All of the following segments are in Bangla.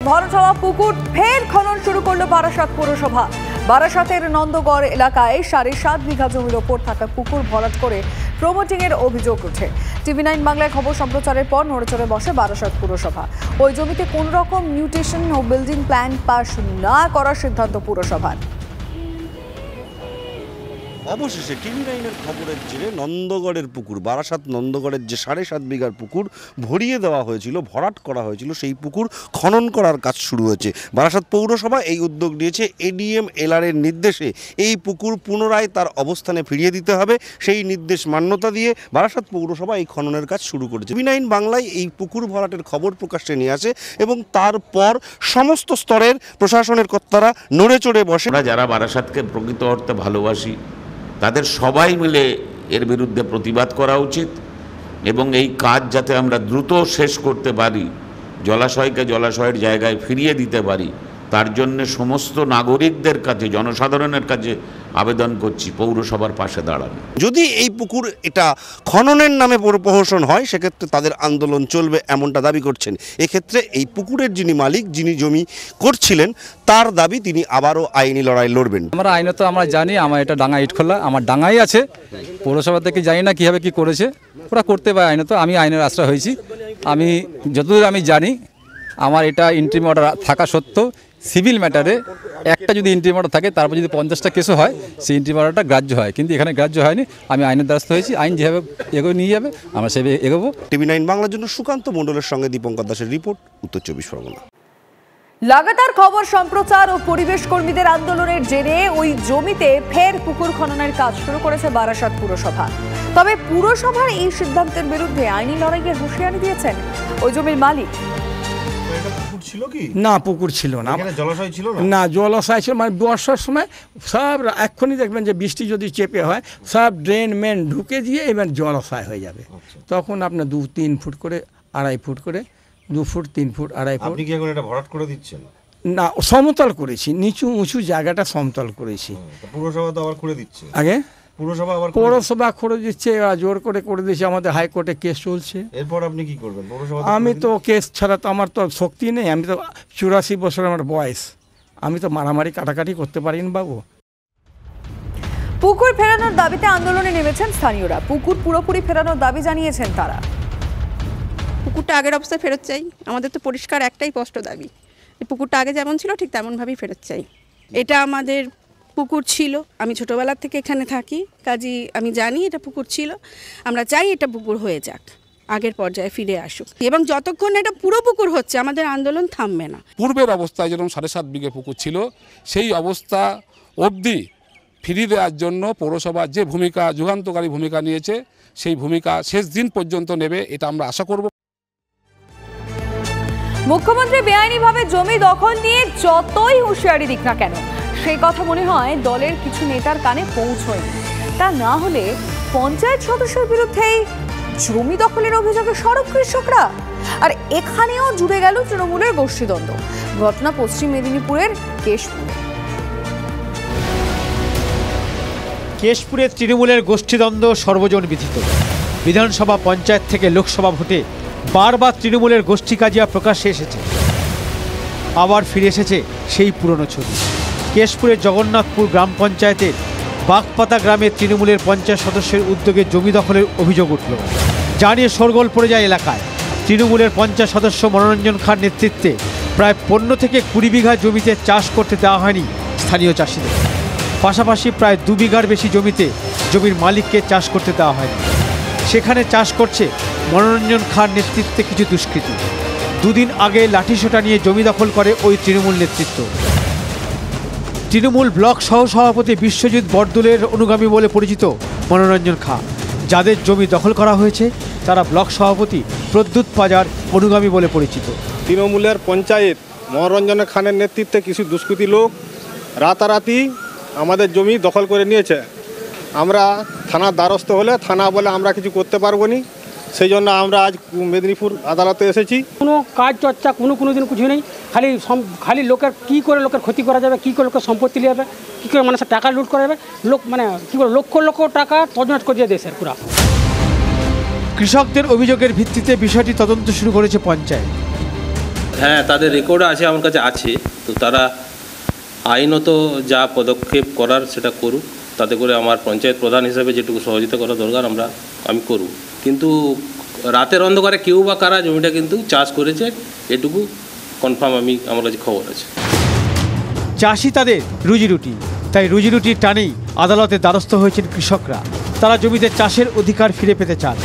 ভরাট হওয়া পুকুর ফের খনন শুরু করলো বারাসাত পৌরসভা। বারাসাতের নন্দগড় এলাকায় 7.5 বিঘা জমির ওপর থাকা পুকুর ভরাট করে প্রমোটিং এর অভিযোগ ওঠে। TV9 বাংলায় খবর সম্প্রচারের পর নড়েচড়ে বসে বারাসাত পৌরসভা। ওই জমিতে কোন রকম মিউটেশন ও বিল্ডিং প্ল্যান পাস না করার সিদ্ধান্ত পুরসভার। অবশেষে TV9-এর খবরের জেরে নন্দগড়ের পুকুর, বারাসাত নন্দগড়ের যে 7.5 বিঘার পুকুর ভরিয়ে দেওয়া হয়েছিল, ভরাট করা হয়েছিল, সেই পুকুর খনন করার কাজ শুরু হয়েছে। বারাসাত পৌরসভা এই উদ্যোগ নিয়েছে। ADM LR-এর নির্দেশে এই পুকুর পুনরায় তার অবস্থানে ফিরিয়ে দিতে হবে, সেই নির্দেশ মান্যতা দিয়ে বারাসাত পৌরসভা এই খননের কাজ শুরু করেছে। TV9 বাংলায় এই পুকুর ভরাটের খবর প্রকাশ্যে নিয়ে আসে এবং তারপর সমস্ত স্তরের প্রশাসনের কর্তারা নড়ে চড়ে বসে। যারা বারাসাতকে প্রকৃত অর্থে ভালোবাসি তাদের সবাই মিলে এর বিরুদ্ধে প্রতিবাদ করা উচিত এবং এই কাজ যাতে আমরা দ্রুত শেষ করতে পারি, জলাশয়কে জলাশয়ের জায়গায় ফিরিয়ে দিতে পারি, তার জন্য সমস্ত নাগরিকদের কাছে, জনসাধারণের কাছে আবেদন করছি পৌরসভার পাশে দাঁড়ানো। যদি এই পুকুর এটা খননের নামে প্রহসন হয় সেক্ষেত্রে তাদের আন্দোলন চলবে এমনটা দাবি করছেন। এক্ষেত্রে এই পুকুরের যিনি মালিক, যিনি জমি করছিলেন, তার দাবি তিনি আবারও আইনি লড়াই লড়বেন। আমরা আইনত আমরা জানি, আমার এটা ডাঙ্গা ইটখোলা, আমার ডাঙ্গাই আছে। পৌরসভা থেকে জানি না কীভাবে কী করেছে, ওরা করতে পারে আইনত। আমি আইনের আশ্রয় হয়েছি। আমি যতদূর আমি জানি আমার এটা ইন্ট্রিম অর্ডার থাকা সত্ত্বেও সিভিল ম্যাটারে একটা যদি ইন্ট্রিম অর্ডার থাকে, তারপর যদি 50টা কেসও হয়, সেই ইন্ট্রিম অর্ডারটা গ্রাহ্য হয়, কিন্তু এখানে গ্রাহ্য হয়নি। আমি আইনের দ্বারস্থ হয়েছি। আইন যেভাবে এগোয় নিয়ে যাবে আমরা সেভাবে এগোবো। TV9 বাংলার জন্য সুকান্ত মণ্ডলের সঙ্গে দীপঙ্কর দাসের রিপোর্ট, উত্তর 24 পরগনা। লাগাতার খবর সম্প্রচার ও পরিবেশ কর্মীদের আন্দোলনের জেরে ওই জমিতে ফের পুকুর খননের কাজ শুরু করেছে বারাসাত পুরসভা। তবে পুরসভার এই সিদ্ধান্তের বিরুদ্ধে আইনি লড়াইয়ের হুঁশিয়ারি দিয়েছেন ওই জমির মালিক। না, পুকুর ছিল না, জলাশয় ছিল না, জলাশয় ছিল। মানে বর্ষার সময় সব এক্ষুনি দেখবেন যে বৃষ্টি যদি চেপে হয়, সব ড্রেন মেন ঢুকে দিয়ে এবার জলাশয় হয়ে যাবে। তখন আপনার 2-3 ফুট করে, 2.5 ফুট করে, 2 ফুট, 3 ফুট, 2.5 ফুট। আপনি কি এখন এটা ভরাট করে দিচ্ছেন? না, সমতল করেছি, নিচু উঁচু জায়গাটা সমতল করেছি। পুরসভা তো আবার করে দিচ্ছে। আগে পৌরসভা করে দিচ্ছে, জোর করে দিচ্ছে। আমাদের হাইকোর্টে কেস চলছে। এরপর আপনি কি করবেন? আমি তো কেস ছাড়া তো আমার তো শক্তি নেই। আমি তো 84 বছর আমার বয়স। আমি তো মারামারি কাটাকাটি করতে পারি না বাবু। পুকুর ফেরানোর দাবিতে আন্দোলনে নেমেছেন স্থানীয়রা। পুকুর পুরোপুরি ফেরানোর দাবি জানিয়েছেন তারা। পুকুরটা আগের অবস্থায় ফেরত চাই। আমাদের তো পরিষ্কার একটাই স্পষ্ট দাবি, পুকুরটা আগে যেমন ছিল ঠিক তেমনভাবেই ফেরত চাই। এটা আমাদের পুকুর ছিল, আমি ছোটোবেলা থেকে এখানে থাকি, কাজেই আমি জানি এটা পুকুর ছিল। আমরা চাই এটা পুকুর হয়ে যাক, আগের পর্যায়ে ফিরে আসুক, এবং যতক্ষণ এটা পুরো পুকুর হচ্ছে আমাদের আন্দোলন থামবে না। পূর্বের অবস্থায় যেরকম 7.5 বিঘে পুকুর ছিল, সেই অবস্থা অবধি ফিরিয়ে দেওয়ার জন্য পৌরসভা যে ভূমিকা, যুগান্তকারী ভূমিকা নিয়েছে, সেই ভূমিকা শেষ দিন পর্যন্ত নেবে, এটা আমরা আশা করব। মুখ্যমন্ত্রী বেআইনিভাবে জমি দখল নিয়ে যতই হুঁশিয়ারি দিক না কেন, সেই কথা মনে হয় দলের কিছু নেতার কানে পৌঁছয়নি। তা না হলে পঞ্চায়েত সদস্যের বিরুদ্ধেই জমি দখলের অভিযোগে সরব কৃষকরা। আর এখানেও জুড়ে গেল তৃণমূলের গোষ্ঠীদ্বন্দ্ব। ঘটনা পশ্চিম মেদিনীপুরের কেশপুরের তৃণমূলের গোষ্ঠীদ্বন্দ্ব সর্বজন বিদিত। বিধানসভা, পঞ্চায়েত থেকে লোকসভা ভোটে বারবার তৃণমূলের গোষ্ঠী কাজিয়া প্রকাশ্যে এসেছে। আবার ফিরে এসেছে সেই পুরনো ছবি। কেশপুরের জগন্নাথপুর গ্রাম পঞ্চায়েতের বাগপাতা গ্রামের তৃণমূলের পঞ্চায়েত সদস্যের উদ্যোগে জমি দখলের অভিযোগ উঠল, যা নিয়ে শোরগোল পড়ে যায় এলাকায়। তৃণমূলের পঞ্চায়েত সদস্য মনোরঞ্জন খাঁর নেতৃত্বে প্রায় 15 থেকে 20 বিঘা জমিতে চাষ করতে দেওয়া হয়নি স্থানীয় চাষিদের। পাশাপাশি প্রায় 2 বিঘার বেশি জমিতে জমির মালিককে চাষ করতে দেওয়া হয়নি। সেখানে চাষ করছে মনোরঞ্জন খাঁর নেতৃত্বে কিছু দুষ্কৃতী। 2 দিন আগে লাঠিসোঁটা নিয়ে জমি দখল করে ওই তৃণমূল নেতৃত্ব। তৃণমূল ব্লক সহসভাপতি বিশ্বজিৎ বরদুলের অনুগামী বলে পরিচিত মনোরঞ্জন খাঁ। যাদের জমি দখল করা হয়েছে তারা ব্লক সভাপতি প্রদ্যুৎ পাজার অনুগামী বলে পরিচিত। তৃণমূলের পঞ্চায়েত মনোরঞ্জন খানের নেতৃত্বে কিছু দুষ্কৃতী লোক রাতারাতি আমাদের জমি দখল করে নিয়েছে। আমরা থানার দ্বারস্থ হলে থানা বলে আমরা কিছু করতে পারবো না, সেই জন্য আমরা আজ মেদিনীপুর আদালতে এসেছি। কোনো কাজ চর্চা কোনো দিন কিছু নেই, খালি লোকের কী করে লোকের ক্ষতি করা যাবে, কী করে লোকের সম্পত্তি নিয়ে যাবে, কী করে মানুষের টাকা লুট করা যাবে, কী করে লক্ষ লক্ষ টাকা তজনজ করে দিয়ে দেশের পুরা। কৃষকদের অভিযোগের ভিত্তিতে বিষয়টি তদন্ত শুরু করেছে পঞ্চায়েত। হ্যাঁ, তাদের রেকর্ড আছে, আমার কাছে আছে। তো তারা আইনত যা পদক্ষেপ করার সেটা করুক, তাতে করে আমার পঞ্চায়েত প্রধান হিসেবে যেটুকু সহযোগিতা করা দরকার আমি করব। কিন্তু রাতের অন্ধকারে কেউ বা কারা জমিটা কিন্তু চাষ করেছে, এটুকু কনফার্ম আমার কাছে খবর আছে। চাষি তাদের রুজিরুটি, তাই রুজিরুটির টানেই আদালতে দ্বারস্থ হয়েছেন কৃষকরা। তারা জমিতে চাষের অধিকার ফিরে পেতে চান।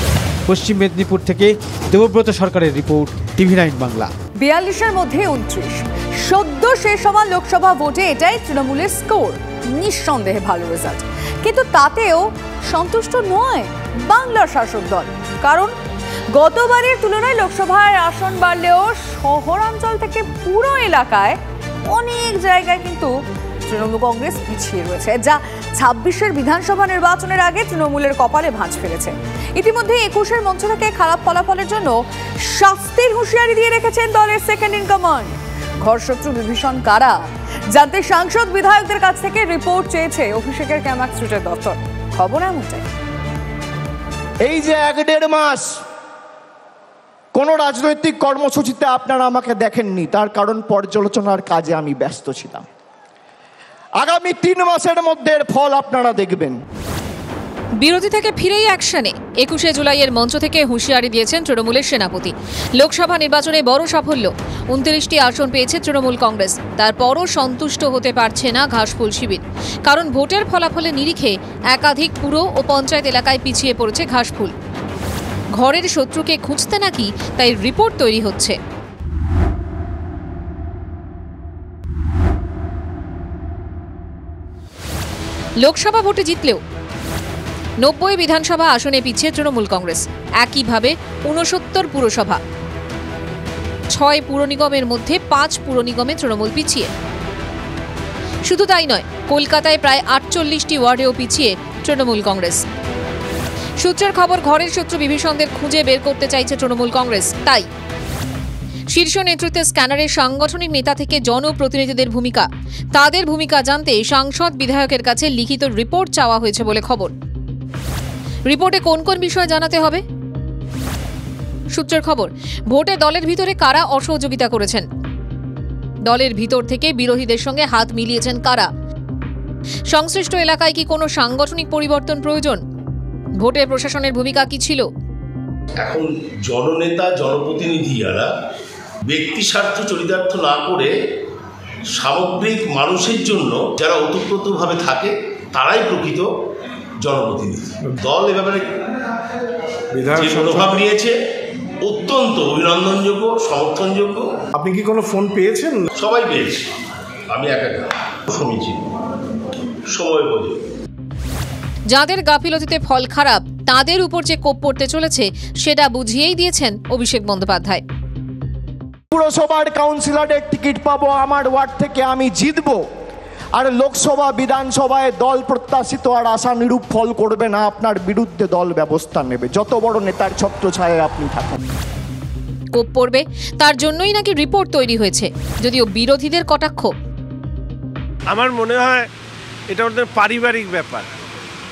পশ্চিম মেদিনীপুর থেকে দেবব্রত সরকারের রিপোর্ট, TV9 বাংলা। 42-এর মধ্যে 29। সদ্য শেষ হওয়া লোকসভা ভোটে এটাই তৃণমূলের স্কোর। নিঃসন্দেহে ভালো রেজাল্ট, কিন্তু তাতেও সন্তুষ্ট নয় বাংলার শাসক দল। কারণ গতবারের তুলনায় লোকসভায় আসন বাড়লেও শহরাঞ্চল থেকে পুরো এলাকায় অনেক জায়গায় কিন্তু তৃণমূল কংগ্রেস পিছিয়ে রয়েছে, যা 26-এর বিধানসভা নির্বাচনের আগে তৃণমূলের কপালে ভাঁজ ফেলেছে। ইতিমধ্যে 21-এর মঞ্চ থেকে খারাপ ফলাফলের জন্য শাস্তির হুঁশিয়ারি দিয়ে রেখেছেন দলের সেকেন্ড ইন কমান্ড। ঘরশত্রু বিভীষণ কারা জানতে সাংসদ বিধায়কদের কাছ থেকে রিপোর্ট চেয়েছে অভিষেকের ক্যামাক্স রুটের দপ্তর। খবর এমনটাই। এই যে 1-1.5 মাস কোনো রাজনৈতিক কর্মসূচিতে আপনারা আমাকে দেখেননি, তার কারণ পর্যালোচনার কাজে আমি ব্যস্ত ছিলাম। আগামী 3 মাসের মধ্যে এর ফল আপনারা দেখবেন। বিরোধী থেকে ফিরেই অ্যাকশনে 21শে জুলাইয়ের মঞ্চ থেকে হুঁশিয়ারি দিয়েছেন তৃণমূলের সেনাপতি। লোকসভা নির্বাচনে বড় সাফল্য, 29টি আসন পেয়েছে তৃণমূল কংগ্রেস। তারপরও সন্তুষ্ট হতে পারছে না ঘাসফুল শিবির, কারণ ভোটের ফলাফলের নিরিখে একাধিক পুর ও পঞ্চায়েত এলাকায় পিছিয়ে পড়েছে ঘাসফুল। ঘরের শত্রুকে খুঁজতে নাকি তাই রিপোর্ট তৈরি হচ্ছে। লোকসভা ভোটে জিতলেও 90 বিধানসভা আসনে পিছিয়ে তৃণমূল কংগ্রেস। একইভাবে 69 পুরসভা, 6 পুর নিগমের মধ্যে 5 পুর নিগমে তৃণমূল পিছিয়ে। শুধু তাই নয়, কলকাতায় প্রায় 48টি ওয়ার্ডেও পিছিয়ে তৃণমূল কংগ্রেস। সূত্রের খবর, ঘরের শত্রু বিভীষণদের খুঁজে বের করতে চাইছে তৃণমূল কংগ্রেস। তাই শীর্ষ নেতৃত্বে স্ক্যানারের সাংগঠনিক নেতা থেকে জনপ্রতিনিধিদের ভূমিকা, তাদের ভূমিকা জানতে সাংসদ বিধায়কের কাছে লিখিত রিপোর্ট চাওয়া হয়েছে বলে খবর। রিপোর্টে কোন কোন বিষয় জানাতে হবে? সূত্রের খবর, ভোটে দলের ভিতরে কারা অসহযোগিতা করেছেন, দলের ভিতর থেকে বিরোধীদের সঙ্গে হাত মিলিয়েছেন কারা, সংশ্লিষ্ট এলাকায় কি কোনো সাংগঠনিক পরিবর্তন প্রয়োজন, ভোটে প্রশাসনের ভূমিকা কি ছিল। এখন জননেতা জনপ্রতিনিধি যারা ব্যক্তি স্বার্থ চরিতার্থ না করে সামগ্রিক মানুষের জন্য যারা ওতপ্রোতভাবে থাকে তারাই প্রকৃত জনপ্রতিনিধি। দল এ ব্যাপারে যে মনোভাব নিয়েছে অত্যন্ত অভিনন্দনযোগ্য, সমর্থনযোগ্য। আপনি কি কোনো ফোন পেয়েছেন? সবাই পেয়েছে, আমি একা সমীচীন সময় বোঝে। যাদের গাফিলতিতে ফল খারাপ, তাদের উপর যে কোপ পড়তে চলেছে সেটা বুঝিয়েই দিয়েছেন অভিষেক বন্দ্যোপাধ্যায়। পুরসভার কাউন্সিলরের টিকিট পাবো, আমার ওয়ার্ড থেকে আমি জিতবো, আর লোকসভা বিধানসভায় দল প্রত্যাশিত আর আশানুরূপ ফল করবে না, আপনার বিরুদ্ধে দল ব্যবস্থা নেবে, যত বড় নেতার ছত্রছায়ায় আপনি থাকুন। কোপ পড়বে, তার জন্যই নাকি রিপোর্ট তৈরি হয়েছে, যদিও বিরোধীদের কটাক্ষ। আমার মনে হয় এটা ওদের পারিবারিক ব্যাপার,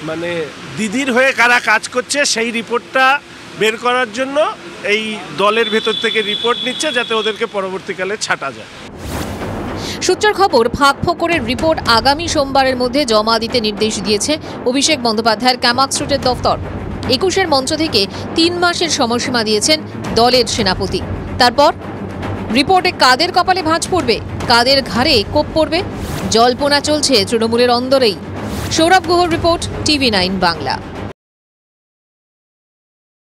মানে দিদির হয়ে কারা কাজ করছে সেই রিপোর্টটা বের করার জন্য এই দলের ভেতর থেকে রিপোর্ট নিচ্ছে, যাতে ওদেরকে পরবর্তীকালে ছাঁটা যায়। সূত্রের খবর, ফাঁক ফোকরের রিপোর্ট আগামী সোমবারের মধ্যে জমা দিতে নির্দেশ দিয়েছে অভিষেক বন্দ্যোপাধ্যায়ের ক্যামাক্স রুটের দফতর। 21-এর মঞ্চ থেকে 3 মাসের সময়সীমা দিয়েছেন দলের সেনাপতি। তারপর রিপোর্টে কাদের কপালে ভাঁজ পড়বে, কাদের ঘাড়ে কোপ পড়বে, জল্পনা চলছে তৃণমূলের অন্দরেই। সৌরভ গুহর রিপোর্ট, TV9 বাংলা।